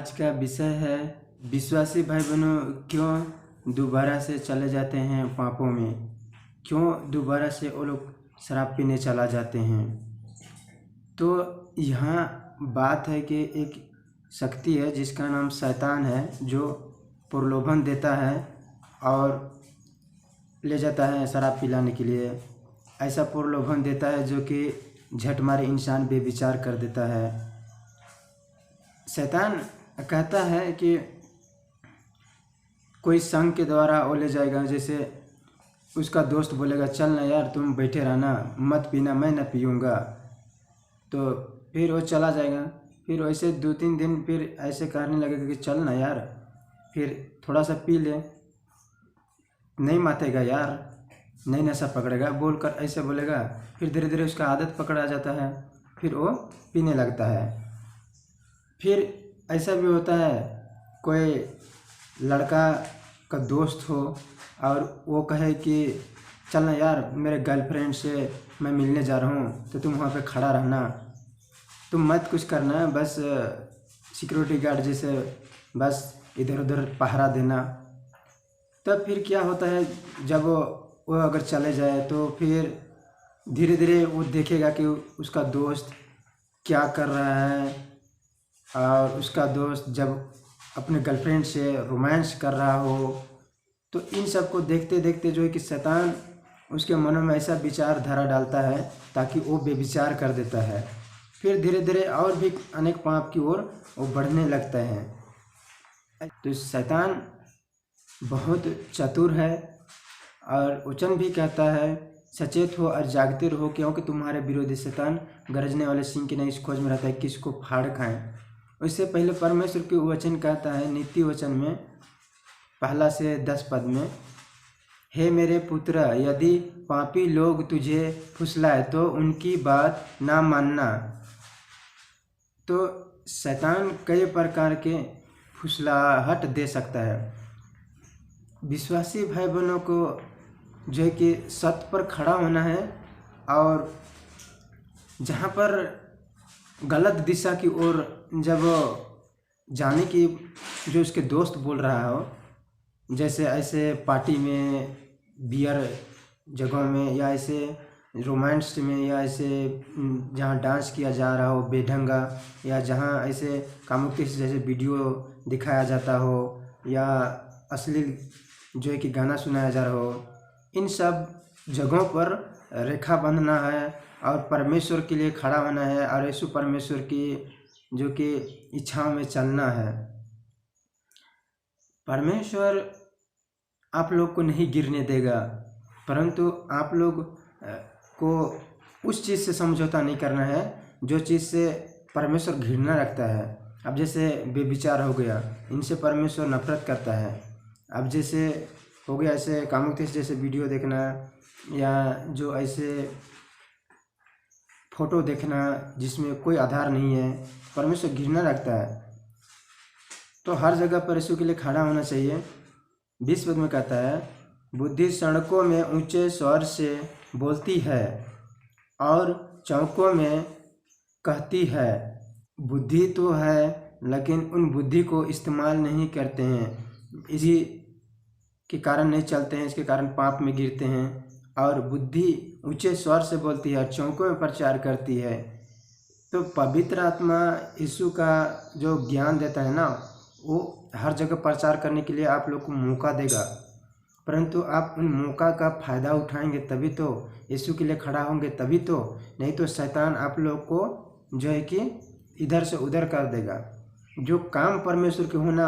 आज का विषय है विश्वासी भाई बहनों क्यों दोबारा से चले जाते हैं पापों में, क्यों दोबारा से वो लोग शराब पीने चला जाते हैं। तो यहाँ बात है कि एक शक्ति है जिसका नाम शैतान है, जो प्रलोभन देता है और ले जाता है शराब पिलाने के लिए। ऐसा प्रलोभन देता है जो कि झट मारे इंसान बेविचार कर देता है। शैतान कहता है कि कोई संग के द्वारा वो ले जाएगा, जैसे उसका दोस्त बोलेगा चल ना यार तुम बैठे रहना, मत पीना, मैं ना पीऊँगा, तो फिर वो चला जाएगा। फिर वैसे 2-3 दिन फिर ऐसे कहने लगेगा कि चल ना यार, फिर थोड़ा सा पी ले, नहीं मातेगा यार, नहीं नशा पकड़ेगा बोलकर ऐसे बोलेगा। फिर धीरे धीरे उसका आदत पकड़ा जाता है, फिर वो पीने लगता है। फिर ऐसा भी होता है कोई लड़का का दोस्त हो और वो कहे कि चल ना यार मेरे गर्लफ्रेंड से मैं मिलने जा रहा हूँ, तो तुम वहाँ पे खड़ा रहना, तुम मत कुछ करना, बस सिक्योरिटी गार्ड जैसे बस इधर उधर पहरा देना। तब फिर क्या होता है, जब वो अगर चले जाए तो फिर धीरे धीरे वो देखेगा कि उसका दोस्त क्या कर रहा है, और उसका दोस्त जब अपने गर्लफ्रेंड से रोमांस कर रहा हो, तो इन सब को देखते देखते जो है कि शैतान उसके मनों में ऐसा विचारधारा डालता है ताकि वो बेविचार कर देता है। फिर धीरे धीरे और भी अनेक पाप की ओर वो बढ़ने लगता है। तो शैतान बहुत चतुर है और वचन भी कहता है सचेत हो और जागते रहो, क्योंकि तुम्हारे विरोधी शैतान गरजने वाले सिंह की नहीं इस खोज में रहता है किसको फाड़ खाएं। उससे पहले परमेश्वर के वचन कहता है नीति वचन में 1 से 10 पद में, हे मेरे पुत्र, यदि पापी लोग तुझे फुसलाए तो उनकी बात ना मानना। तो शैतान कई प्रकार के फुसलाहट दे सकता है। विश्वासी भाई बहनों को जो है कि सत्य पर खड़ा होना है, और जहाँ पर गलत दिशा की ओर जब जाने की जो उसके दोस्त बोल रहा हो, जैसे ऐसे पार्टी में, बियर जगहों में, या ऐसे रोमांस में, या ऐसे जहाँ डांस किया जा रहा हो बेढंगा, या जहाँ ऐसे कामुकता से जैसे वीडियो दिखाया जाता हो, या अश्लील जो है कि गाना सुनाया जा रहा हो, इन सब जगहों पर रेखा बांधना है और परमेश्वर के लिए खड़ा होना है और यीशु परमेश्वर की जो कि इच्छाओं में चलना है। परमेश्वर आप लोग को नहीं गिरने देगा, परंतु आप लोग को उस चीज़ से समझौता नहीं करना है जो चीज़ से परमेश्वर घृणा रखता है। अब जैसे बेविचार हो गया, इनसे परमेश्वर नफरत करता है। अब जैसे हो गया ऐसे कामुकता जैसे वीडियो देखना, या जो ऐसे फ़ोटो देखना जिसमें कोई आधार नहीं है, परमेश्वर घृणा रखता है। तो हर जगह पर यीशु के लिए खड़ा होना चाहिए। 20 पद में कहता है, बुद्धि सड़कों में ऊंचे स्वर से बोलती है और चौकों में कहती है। बुद्धि तो है लेकिन उन बुद्धि को इस्तेमाल नहीं करते हैं, इसी के कारण नहीं चलते हैं, इसके कारण पाप में गिरते हैं। और बुद्धि ऊंचे स्वर से बोलती है, चौकों में प्रचार करती है। तो पवित्र आत्मा यीशु का जो ज्ञान देता है ना, वो हर जगह प्रचार करने के लिए आप लोग को मौका देगा, परंतु आप उन मौका का फ़ायदा उठाएंगे तभी तो, यीशु के लिए खड़ा होंगे तभी तो, नहीं तो शैतान आप लोग को जो है कि इधर से उधर कर देगा। जो काम परमेश्वर के होना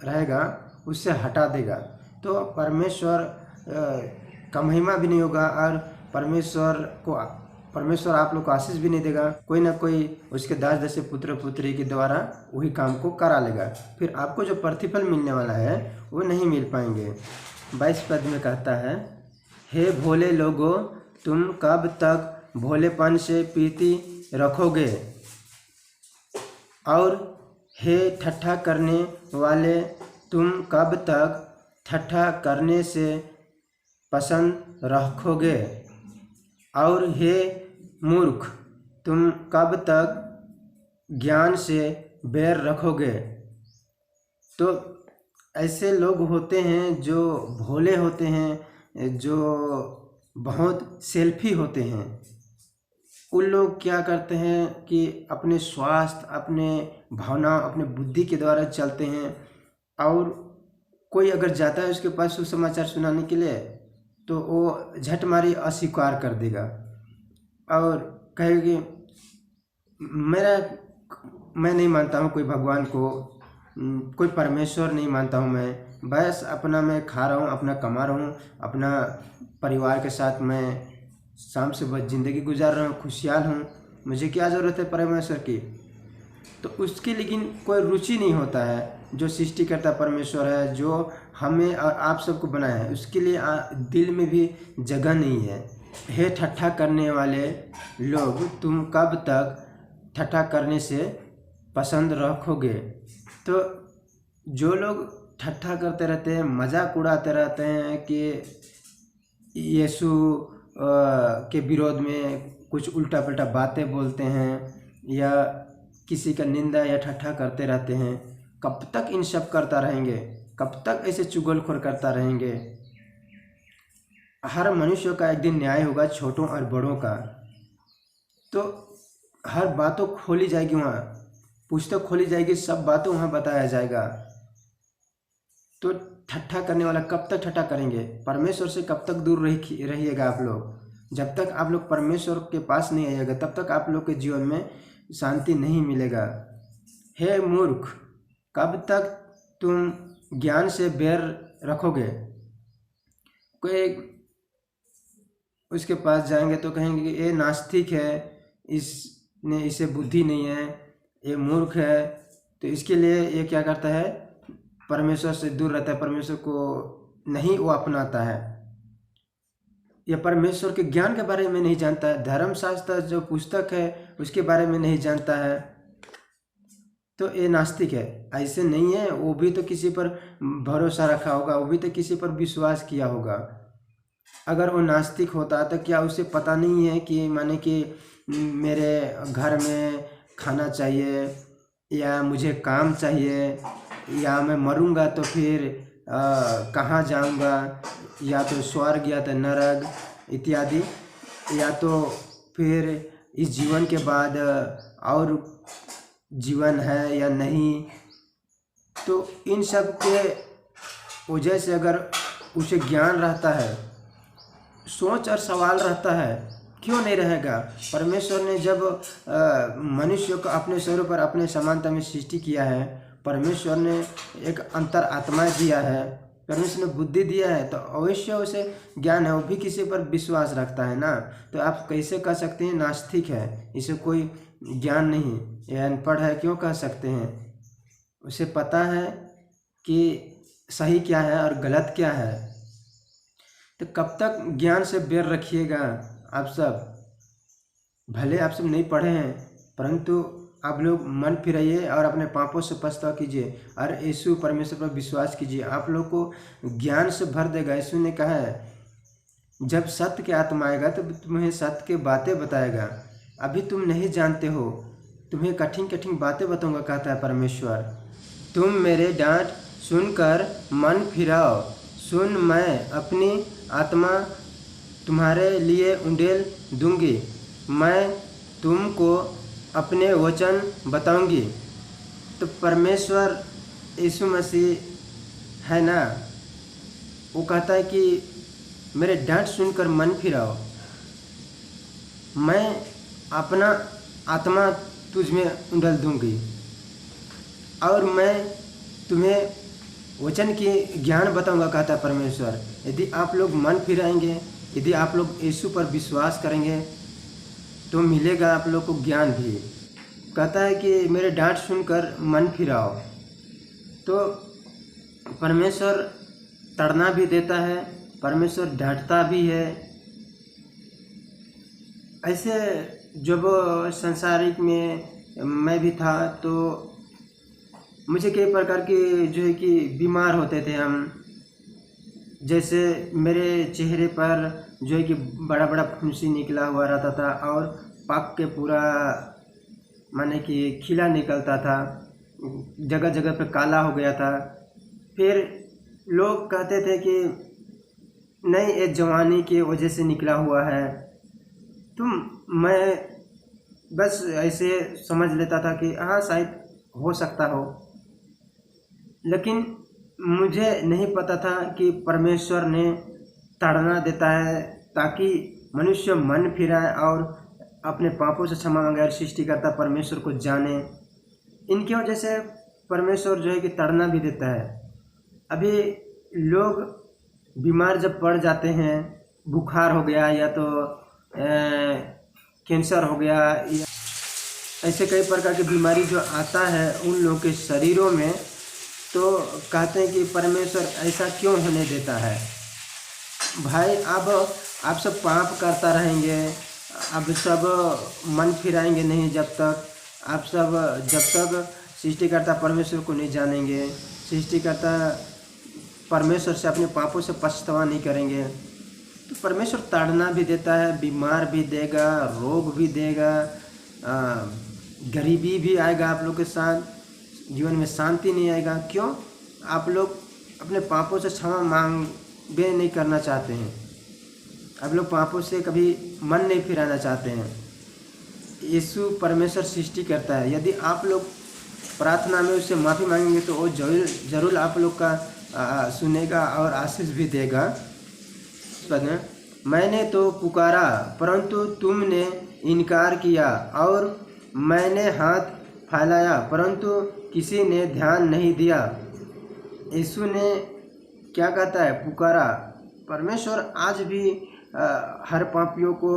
रहेगा उससे हटा देगा, तो परमेश्वर का महिमा भी नहीं होगा, और परमेश्वर आप लोग को आशीष भी नहीं देगा। कोई ना कोई उसके दास जैसे पुत्र पुत्री के द्वारा वही काम को करा लेगा, फिर आपको जो प्रतिफल मिलने वाला है वो नहीं मिल पाएंगे। 22 पद में कहता है, हे भोले लोगों, तुम कब तक भोलेपन से प्रीति रखोगे, और हे ठट्ठा करने वाले, तुम कब तक ठट्ठा करने से पसंद रखोगे, और हे मूर्ख, तुम कब तक ज्ञान से बैर रखोगे। तो ऐसे लोग होते हैं जो भोले होते हैं, जो बहुत सेल्फी होते हैं। उन लोग क्या करते हैं कि अपने स्वास्थ्य, अपने भावना, अपने बुद्धि के द्वारा चलते हैं। और कोई अगर जाता है उसके पास सुसमाचार सुनाने के लिए, तो वो झटमारी अस्वीकार कर देगा और कहेगा कि मैं नहीं मानता हूँ कोई भगवान को, कोई परमेश्वर नहीं मानता हूँ मैं, बस अपना मैं खा रहा हूँ, अपना कमा रहा हूँ, अपना परिवार के साथ मैं शाम से बस ज़िंदगी गुजार रहा हूँ, खुशहाल हूँ, मुझे क्या ज़रूरत है परमेश्वर की। तो उसकी लेकिन कोई रुचि नहीं होता है। जो सृष्टिकर्ता परमेश्वर है, जो हमें और आप सबको बनाया है, उसके लिए दिल में भी जगह नहीं है। हे ठट्ठा करने वाले लोग, तुम कब तक ठट्ठा करने से पसंद रखोगे? तो जो लोग ठट्ठा करते रहते हैं, मजाक उड़ाते रहते हैं कि यीशु के विरोध में कुछ उल्टा पुल्टा बातें बोलते हैं या किसी का निंदा या ठट्ठा करते रहते हैं, कब तक इन सब करता रहेंगे? कब तक ऐसे चुगलखोर करता रहेंगे? हर मनुष्य का एक दिन न्याय होगा, छोटों और बड़ों का। तो हर बातों खोली जाएगी, वहाँ पुस्तक खोली जाएगी, सब बातों वहाँ बताया जाएगा। तो ठट्ठा करने वाला कब तक ठट्ठा करेंगे? परमेश्वर से कब तक दूर रहिएगा आप लोग? जब तक आप लोग परमेश्वर के पास नहीं आइएगा, तब तक आप लोग के जीवन में शांति नहीं मिलेगा। हे मूर्ख, कब तक तुम ज्ञान से बैर रखोगे? कोई उसके पास जाएंगे तो कहेंगे कि ये नास्तिक है, इसे बुद्धि नहीं है, ये मूर्ख है। तो इसके लिए ये क्या करता है? परमेश्वर से दूर रहता है, परमेश्वर को नहीं वो अपनाता है, या परमेश्वर के ज्ञान के बारे में नहीं जानता है, धर्मशास्त्र जो पुस्तक है उसके बारे में नहीं जानता है, तो ये नास्तिक है। ऐसे नहीं है, वो भी तो किसी पर भरोसा रखा होगा, वो भी तो किसी पर विश्वास किया होगा। अगर वो नास्तिक होता तो क्या उसे पता नहीं है कि माने कि मेरे घर में खाना चाहिए, या मुझे काम चाहिए, या मैं मरूंगा तो फिर कहाँ जाऊंगा, या तो स्वर्ग या तो नरक इत्यादि, या तो फिर इस जीवन के बाद और जीवन है या नहीं। तो इन सब के वजह से अगर उसे ज्ञान रहता है, सोच और सवाल रहता है, क्यों नहीं रहेगा? परमेश्वर ने जब मनुष्य को अपने स्वरूप पर अपने समानता में सृष्टि किया है, परमेश्वर ने एक अंतर आत्मा दिया है, परमेश्वर ने बुद्धि दिया है, तो अवश्य उसे ज्ञान है, वो भी किसी पर विश्वास रखता है ना। तो आप कैसे कह सकते हैं नास्तिक है, इसे कोई ज्ञान नहीं, यह अनपढ़ है, क्यों कह सकते हैं? उसे पता है कि सही क्या है और गलत क्या है। तो कब तक ज्ञान से बैर रखिएगा आप सब? भले आप सब नहीं पढ़े हैं, परंतु आप लोग मन फिराइए और अपने पापों से पछतावा कीजिए और यीशु परमेश्वर पर विश्वास कीजिए। आप लोग को ज्ञान से भर देगा। यीशु ने कहा है, जब सत्य के आत्मा आएगा तो तुम्हें सत्य के बातें बताएगा। अभी तुम नहीं जानते हो, तुम्हें कठिन कठिन बातें बताऊंगा, कहता है परमेश्वर। तुम मेरे डांट सुनकर मन फिराओ। सुन, मैं अपनी आत्मा तुम्हारे लिए उंडेल दूंगी, मैं तुमको अपने वचन बताऊंगी। तो परमेश्वर यीशु मसीह है ना, वो कहता है कि मेरे डांट सुनकर मन फिराओ, मैं अपना आत्मा तुझ में उंडेल दूंगी और मैं तुम्हें वचन की ज्ञान बताऊंगा, कहता है परमेश्वर। यदि आप लोग मन फिराएंगे, यदि आप लोग यीशु पर विश्वास करेंगे, तो मिलेगा आप लोग को ज्ञान भी। कहता है कि मेरे डांट सुनकर मन फिराओ। तो परमेश्वर तड़ना भी देता है, परमेश्वर डांटता भी है। ऐसे जब संसारिक में मैं भी था तो मुझे कई प्रकार के जो है कि बीमार होते थे हम। जैसे मेरे चेहरे पर जो है कि बड़ा बड़ा फुंसी निकला हुआ रहता था और पक के पूरा माने कि खिला निकलता था। जगह जगह पे काला हो गया था। फिर लोग कहते थे कि नहीं, ये जवानी की वजह से निकला हुआ है। तो मैं बस ऐसे समझ लेता था कि हाँ शायद हो सकता हो, लेकिन मुझे नहीं पता था कि परमेश्वर ने ताड़ना देता है ताकि मनुष्य मन फिराए और अपने पापों से क्षमा मांगे और सृष्टिकर्ता परमेश्वर को जाने। इनकी वजह से परमेश्वर जो है कि ताड़ना भी देता है। अभी लोग बीमार जब पड़ जाते हैं, बुखार हो गया या तो कैंसर हो गया, या ऐसे कई प्रकार की बीमारी जो आता है उन लोगों के शरीरों में, तो कहते हैं कि परमेश्वर ऐसा क्यों होने देता है। भाई अब आप सब पाप करता रहेंगे, अब सब मन फिराएंगे नहीं जब तक सृष्टिकर्ता परमेश्वर को नहीं जानेंगे, सृष्टिकर्ता परमेश्वर से अपने पापों से पछतावा नहीं करेंगे, तो परमेश्वर ताड़ना भी देता है, बीमार भी देगा, रोग भी देगा, गरीबी भी आएगा आप लोग के साथ, जीवन में शांति नहीं आएगा। क्यों? आप लोग अपने पापों से क्षमा मांगे नहीं करना चाहते हैं, आप लोग पापों से कभी मन नहीं फिराना चाहते हैं। यीशु परमेश्वर सृष्टि करता है, यदि आप लोग प्रार्थना में उससे माफ़ी मांगेंगे तो वो जरूर आप लोग का सुनेगा और आशीष भी देगा। मैंने तो पुकारा परंतु तुमने इनकार किया, और मैंने हाथ फैलाया परंतु किसी ने ध्यान नहीं दिया। यीशु ने क्या कहता है? पुकारा। परमेश्वर आज भी हर पापियों को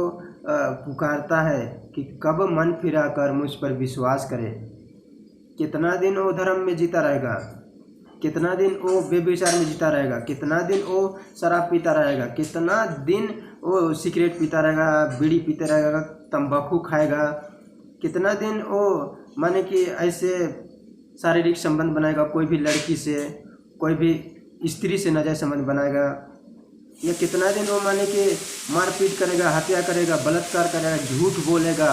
पुकारता है कि कब मन फिरा कर मुझ पर विश्वास करे। कितना दिन वो धर्म में जीता रहेगा, कितना दिन वो बेविचार में जीता रहेगा, कितना दिन वो शराब पीता रहेगा, कितना दिन वो सिगरेट पीता रहेगा, बीड़ी पीते रहेगा, तंबाकू खाएगा, कितना दिन वो माने कि ऐसे शारीरिक संबंध बनाएगा, कोई भी लड़की से, कोई भी स्त्री से नाजायज संबंध बनाएगा, या कितना दिन वो माने कि मारपीट करेगा, हत्या करेगा, बलात्कार करेगा, झूठ बोलेगा।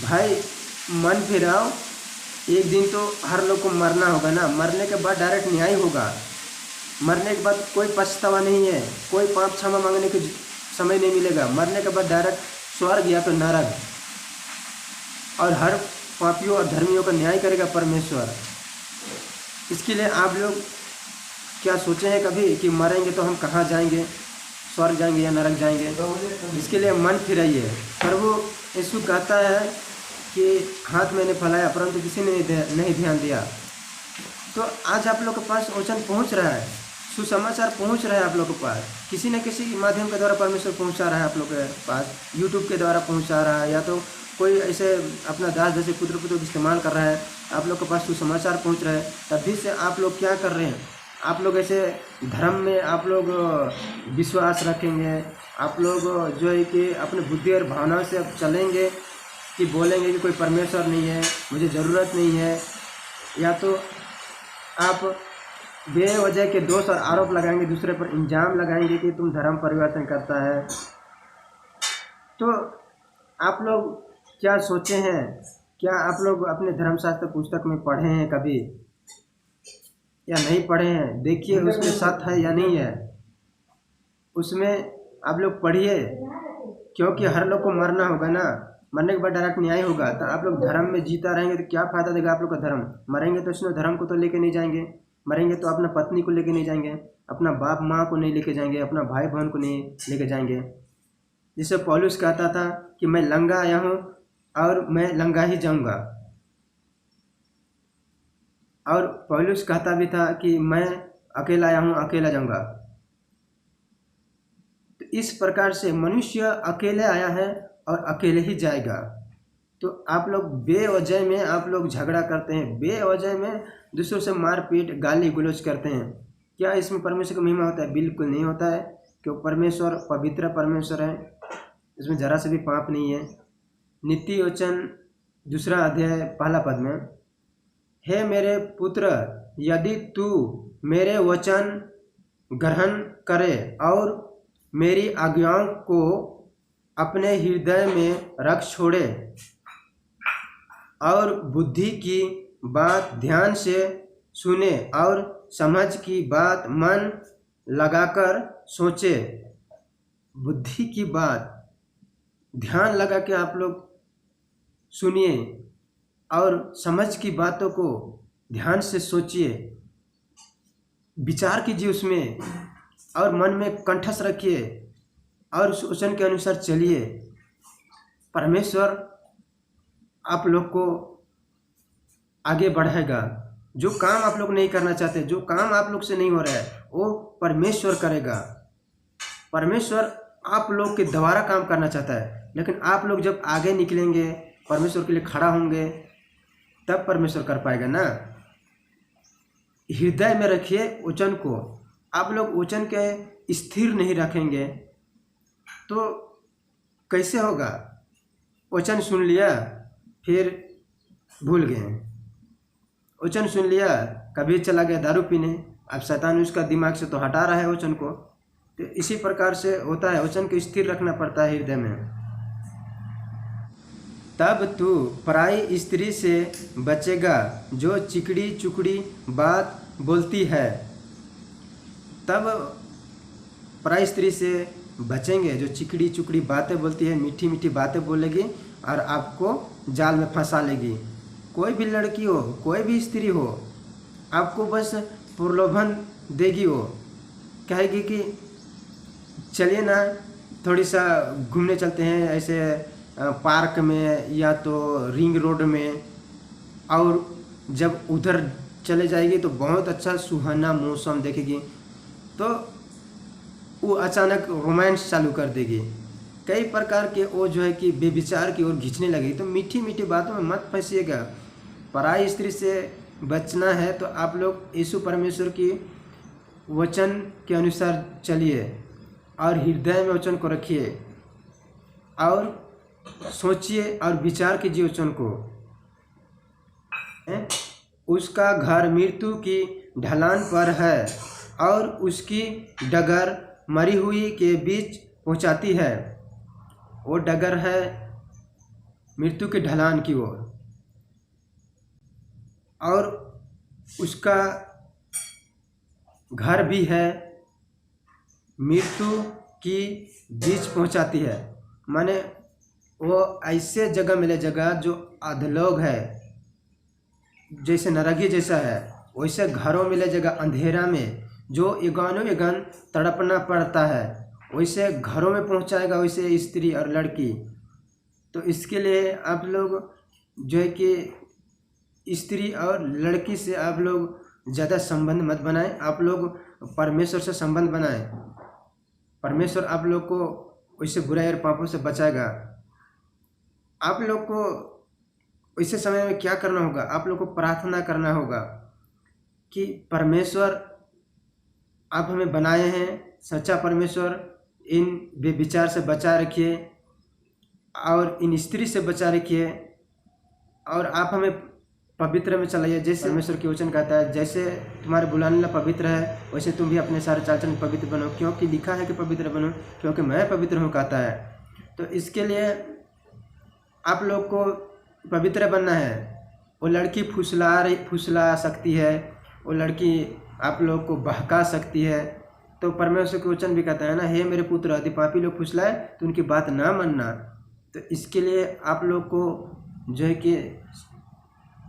भाई मन फिराओ, एक दिन तो हर लोग को मरना होगा ना। मरने के बाद डायरेक्ट न्याय होगा, मरने के बाद कोई पछतावा नहीं है, कोई पाप क्षमा मांगने के समय नहीं मिलेगा। मरने के बाद डायरेक्ट स्वर्ग या तो नरक, और हर पापियों और धर्मियों का न्याय करेगा परमेश्वर। इसके लिए आप लोग क्या सोचे हैं कभी कि मरेंगे तो हम कहाँ जाएंगे, स्वर्ग जाएंगे या नरक जाएंगे? इसके लिए मन फिराइए। प्रभु यीशु कहता है कि हाथ मैंने फैलाया परंतु किसी ने नहीं ध्यान दिया। तो आज आप लोग के पास वचन पहुंच रहा है, सुसमाचार पहुंच रहा है आप लोग के पास, किसी न किसी माध्यम के द्वारा परमेश्वर पहुंचा रहा है आप लोग के पास। यूट्यूब के द्वारा पहुंचा रहा है, या तो कोई ऐसे अपना दास जैसे पुत्र इस्तेमाल कर रहा है, आप लोग के पास सुसमाचार पहुंच रहा है। तभी से आप लोग क्या कर रहे हैं? आप लोग ऐसे धर्म में आप लोग विश्वास रखेंगे, आप लोग जो है कि अपने बुद्धि और भावनाओं से अब चलेंगे कि बोलेंगे कि कोई परमेश्वर नहीं है, मुझे ज़रूरत नहीं है, या तो आप बेवजह के दोष और आरोप लगाएंगे, दूसरे पर इल्ज़ाम लगाएंगे कि तुम धर्म परिवर्तन करता है। तो आप लोग क्या सोचे हैं? क्या आप लोग अपने धर्मशास्त्र पुस्तक में पढ़े हैं कभी, या नहीं पढ़े हैं? देखिए उसमें सत्य है या नहीं है, उसमें आप लोग पढ़िए, क्योंकि हर लोग को मरना होगा ना। मरने के बाद डायरेक्ट न्याय होगा। तो आप लोग धर्म में जीता रहेंगे तो क्या फ़ायदा देगा आप लोग का धर्म? मरेंगे तो इसमें धर्म को तो लेके नहीं जाएंगे, मरेंगे तो अपना पत्नी को लेके नहीं जाएंगे, अपना बाप माँ को नहीं लेके जाएंगे, अपना भाई बहन को नहीं लेके जाएंगे। जिससे पौलुस कहता था कि मैं लंगा आया हूँ और मैं लंगा ही जाऊँगा, और पौलुस कहता भी था कि मैं अकेला आया हूँ, अकेला जाऊँगा। तो इस प्रकार से मनुष्य अकेले आया है और अकेले ही जाएगा। तो आप लोग बेवजह में आप लोग झगड़ा करते हैं, बेवजह में दूसरों से मारपीट गाली गलौज करते हैं। क्या इसमें परमेश्वर का महिमा होता है? बिल्कुल नहीं होता है, क्योंकि परमेश्वर पवित्र परमेश्वर है, इसमें जरा से भी पाप नहीं है। नीति वचन 2 अध्याय 1 पद में, हे मेरे पुत्र, यदि तू मेरे वचन ग्रहण करे और मेरी आज्ञाओं को अपने हृदय में रख छोड़े और बुद्धि की बात ध्यान से सुने और समझ की बात मन लगाकर सोचे। बुद्धि की बात ध्यान लगा के आप लोग सुनिए और समझ की बातों को ध्यान से सोचिए, विचार कीजिए उसमें और मन में कंठस्थ रखिए और उस वचन के अनुसार चलिए। परमेश्वर आप लोग को आगे बढ़ाएगा। जो काम आप लोग नहीं करना चाहते, जो काम आप लोग से नहीं हो रहा है, वो परमेश्वर करेगा। परमेश्वर आप लोग के द्वारा काम करना चाहता है, लेकिन आप लोग जब आगे निकलेंगे, परमेश्वर के लिए खड़ा होंगे, तब परमेश्वर कर पाएगा ना। हृदय में रखिए वचन को। आप लोग वचन के स्थिर नहीं रखेंगे तो कैसे होगा? वचन सुन लिया फिर भूल गए, वचन सुन लिया कभी चला गया दारू पीने, अब शैतान उसका दिमाग से तो हटा रहा है वचन को। तो इसी प्रकार से होता है, वचन को स्थिर रखना पड़ता है हृदय में। तब तू पराई स्त्री से बचेगा जो चिकड़ी चुकड़ी बात बोलती है। तब पराई स्त्री से बचेंगे जो चिकड़ी चुकड़ी बातें बोलती है, मीठी मीठी बातें बोलेगी और आपको जाल में फंसा लेगी। कोई भी लड़की हो, कोई भी स्त्री हो, आपको बस प्रलोभन देगी। वो कहेगी कि चलिए ना थोड़ी सा घूमने चलते हैं ऐसे पार्क में या तो रिंग रोड में, और जब उधर चले जाएगी तो बहुत अच्छा सुहाना मौसम देखेगी, तो वो अचानक रोमांस चालू कर देगी। कई प्रकार के वो जो है कि बेविचार की ओर खींचने लगेगी। तो मीठी मीठी बातों में मत फंसिएगा। पराई स्त्री से बचना है तो आप लोग यीशु परमेश्वर की वचन के अनुसार चलिए और हृदय में वचन को रखिए और सोचिए और विचार कीजिए वचन को। उसका घर मृत्यु की ढलान पर है और उसकी डगर मरी हुई के बीच पहुंचाती है। वो डगर है मृत्यु के ढलान की ओर, और उसका घर भी है मृत्यु की बीच पहुंचाती है। माने वो ऐसे जगह मिले जगह जो अधलोक है, जैसे नरकी जैसा है, वैसे घरों मिले जगह अंधेरा में जो एगानो एगान तड़पना पड़ता है, वैसे घरों में पहुंचाएगा वैसे स्त्री और लड़की। तो इसके लिए आप लोग जो है कि स्त्री और लड़की से आप लोग ज़्यादा संबंध मत बनाएं। आप लोग परमेश्वर से संबंध बनाएं। परमेश्वर आप लोग को वैसे बुराई और पापों से बचाएगा। आप लोग को वैसे समय में क्या करना होगा? आप लोग को प्रार्थना करना होगा कि परमेश्वर आप हमें बनाए हैं, सच्चा परमेश्वर, इन बेविचार से बचा रखिए और इन स्त्री से बचा रखिए, और आप हमें पवित्र में चलाइए। जैसे परमेश्वर के वचन कहता है, जैसे तुम्हारे बुलाने वाला पवित्र है वैसे तुम भी अपने सारे चाल चलन पवित्र बनो, क्योंकि लिखा है कि पवित्र बनो क्योंकि मैं पवित्र हूँ कहता है। तो इसके लिए आप लोग को पवित्र बनना है। वो लड़की फुसला सकती है, वो लड़की आप लोग को बहका सकती है। तो परमेश्वर के वचन भी कहता है ना, हे मेरे पुत्र, यदि पापी लोग फुसलाए तो उनकी बात ना मानना। तो इसके लिए आप लोग को जो है कि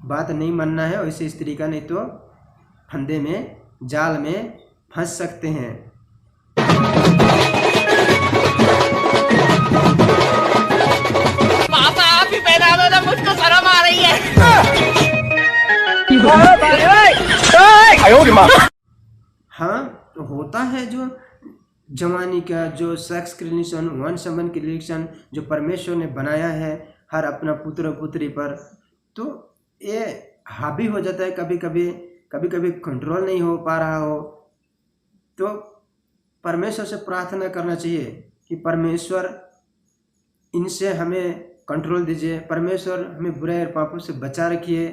बात नहीं मानना है वैसे स्त्री का, नहीं तो फंदे में जाल में फंस सकते हैं। पापा आप ही पहना दो ना, मुझको शर्म आ रही है। हाँ, तो होता है जो जवानी का, जो सेक्स के रिलेशन, वन संबंध के रिलेशन जो परमेश्वर ने बनाया है हर अपना पुत्र पुत्री पर, तो ये हावी हो जाता है। कभी कभी कंट्रोल नहीं हो पा रहा हो, तो परमेश्वर से प्रार्थना करना चाहिए कि परमेश्वर इनसे हमें कंट्रोल दीजिए, परमेश्वर हमें बुराई और पापों से बचा रखिए।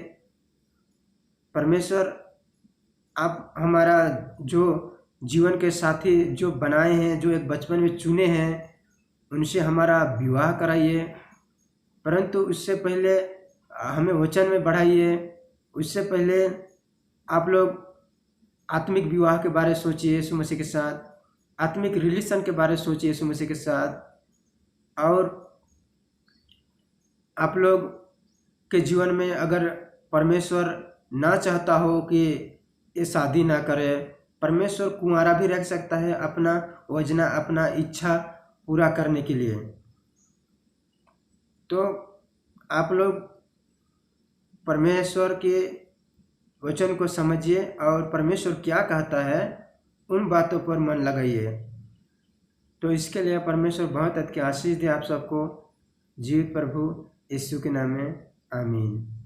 परमेश्वर आप हमारा जो जीवन के साथी जो बनाए हैं, जो एक बचपन में चुने हैं, उनसे हमारा विवाह कराइए, परंतु उससे पहले हमें वचन में बढ़ाइए, उससे पहले आप लोग आत्मिक विवाह के बारे में सोचिए यीशु मसीह के साथ, आत्मिक रिलेशन के बारे में सोचिए यीशु मसीह के साथ। और आप लोग के जीवन में अगर परमेश्वर ना चाहता हो कि ये शादी ना करे, परमेश्वर कुंवारा भी रख सकता है अपना योजना, अपना इच्छा पूरा करने के लिए। तो आप लोग परमेश्वर के वचन को समझिए और परमेश्वर क्या कहता है उन बातों पर मन लगाइए। तो इसके लिए परमेश्वर बहुत अच्छी आशीष दे आप सबको। जीवित प्रभु यीशु के नाम में आमीन।